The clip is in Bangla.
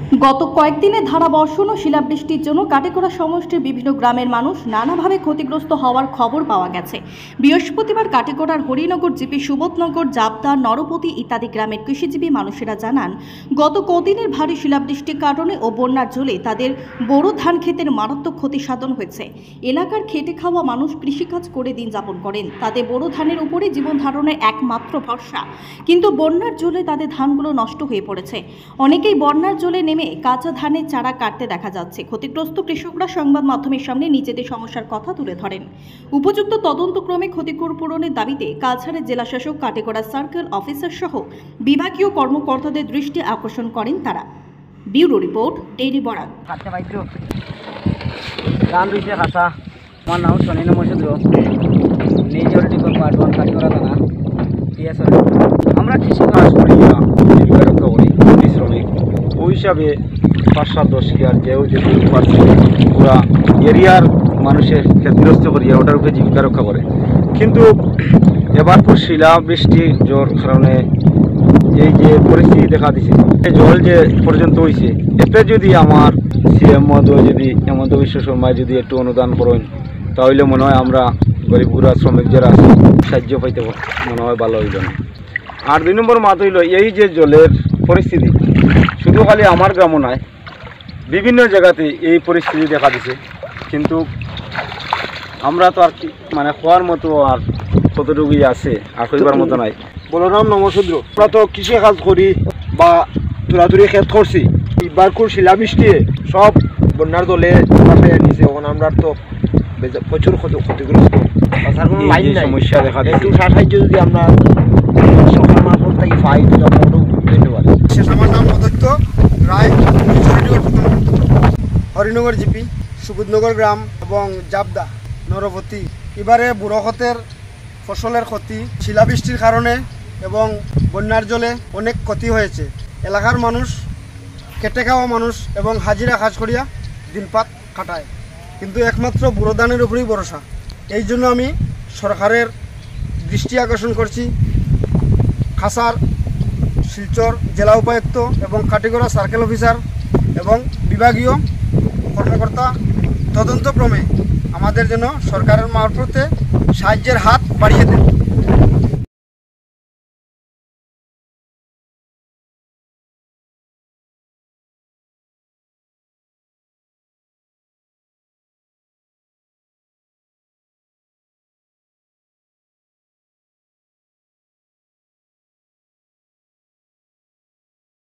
গত কয়েকদিনে ধারাবর্ষণ ও শিলাবৃষ্টির জন্য কাটিগড়া সমষ্টির বিভিন্ন গ্রামের মানুষ নানাভাবে ক্ষতিগ্রস্ত হওয়ার খবর পাওয়া গেছে। বৃহস্পতিবার কাটিগড়ার হরিনগর জিপি, সুবোধনগর, জাবদা, নরপতি ইত্যাদি গ্রামের কৃষিজীবী মানুষেরা জানান, গত কদিনের ভারী শিলাবৃষ্টির কারণে ও বন্যার জলে তাদের বোরো ধান ক্ষেতের মারাত্মক ক্ষতি সাধন হয়েছে। এলাকার খেটে খাওয়া মানুষ কৃষিকাজ করে দিন যাপন করেন, তাদের বোরো ধানের উপরে জীবন ধারণের একমাত্র ভরসা। কিন্তু বন্যার জলে তাদের ধানগুলো নষ্ট হয়ে পড়েছে। অনেকেই বন্যার জলে নেমে কাঁচা ধানের চারা কাটতে দেখা যাচ্ছে। ক্ষতিগ্রস্ত কৃষকরা সংবাদ মাধ্যমের সামনে নিজেদের সমস্যার কথা তুলে ধরেন। উপযুক্ত তদন্তক্রমে ক্ষতিপূরণের দাবিতে কাছাড়ের জেলাশাসক, কাটিগড়া সার্কেল অফিসার সহ বিভাগীয় কর্মকর্তাদের দৃষ্টি আকর্ষণ করেন তারা। Bureau report, daily Barak. আমার নাম শনি নমস্দ্র, নিজের পার্টওয়ান কাটিগড়া থানা। আমরা কৃষি কাজ করি না, জীবিকা রক্ষা করি, শ্রমিক ওই হিসাবে ৫-৭-১০ ইয়ার যেও যদি পারছে পুরা এরিয়ার মানুষের ক্ষতিগ্রস্ত করিয়া ওটার উপরে জীবিকা রক্ষা করে। কিন্তু এবার পর শিলা বৃষ্টি জ্বর কারণে এই যে পরিস্থিতি দেখা দিছে, জল যে পর্যন্ত হয়েছে, এতে যদি আমার সিএম মহোদয় যদি হেমন্ত বিশ্ব শর্মায় যদি একটু অনুদান করেন, তাহলে মনে হয় আমরা গরিবগুড়া শ্রমিক যারা আছে সাহায্য পাইতে মনে হয় ভালো হইল না। আর ২ নম্বর মাত হইল এই যে জলের পরিস্থিতি, শুধু খালি আমার গ্রামও নয়, বিভিন্ন জায়গাতে এই পরিস্থিতি দেখা দিছে। কিন্তু আমরা তো আর কি মানে হওয়ার মতো আর কতটুকুই আছে, আর কইবার মতো নাই। বলরাম নমস্দ্র, আমরা তো কৃষি কাজ করি বা তুলাতুলি ক্ষেত করছি, এবার খুব শিলাবৃষ্টি সব বন্যার দলে নিচে, এখন আমরা তো প্রচুর ক্ষতিগ্রস্ত, তাছাড়া কোনো লাইন নাই, সমস্যা দেখা একটু দিচ্ছে। সাহায্য যদি আমরা সরকার মারফত থেকে পাই তাহলে ধন্যবাদ। আমার নাম অদত্ত রায়, হরিনগর জিপি, সুবোধনগর গ্রাম এবং জাবদা, নরপতি। এবারে বুড়ো ক্ষেতের ফসলের ক্ষতি শিলাবৃষ্টির কারণে এবং বন্যার জলে অনেক ক্ষতি হয়েছে। এলাকার মানুষ, খেটে খাওয়া মানুষ এবং হাজিরা কাজ করিয়া দিনপাত কাটায়, কিন্তু একমাত্র বুড়ো ধানের উপরেই ভরসা। এই জন্য আমি সরকারের দৃষ্টি আকর্ষণ করছি। খাসার, শিলচর জেলা উপায়ুক্ত এবং কাটিগড়া সার্কেল অফিসার এবং বিভাগীয় কর্মকর্তা তদন্তক্রমে আমাদের জন্য সরকারের মারফতে সাহায্যের হাত বাড়িয়ে দেন।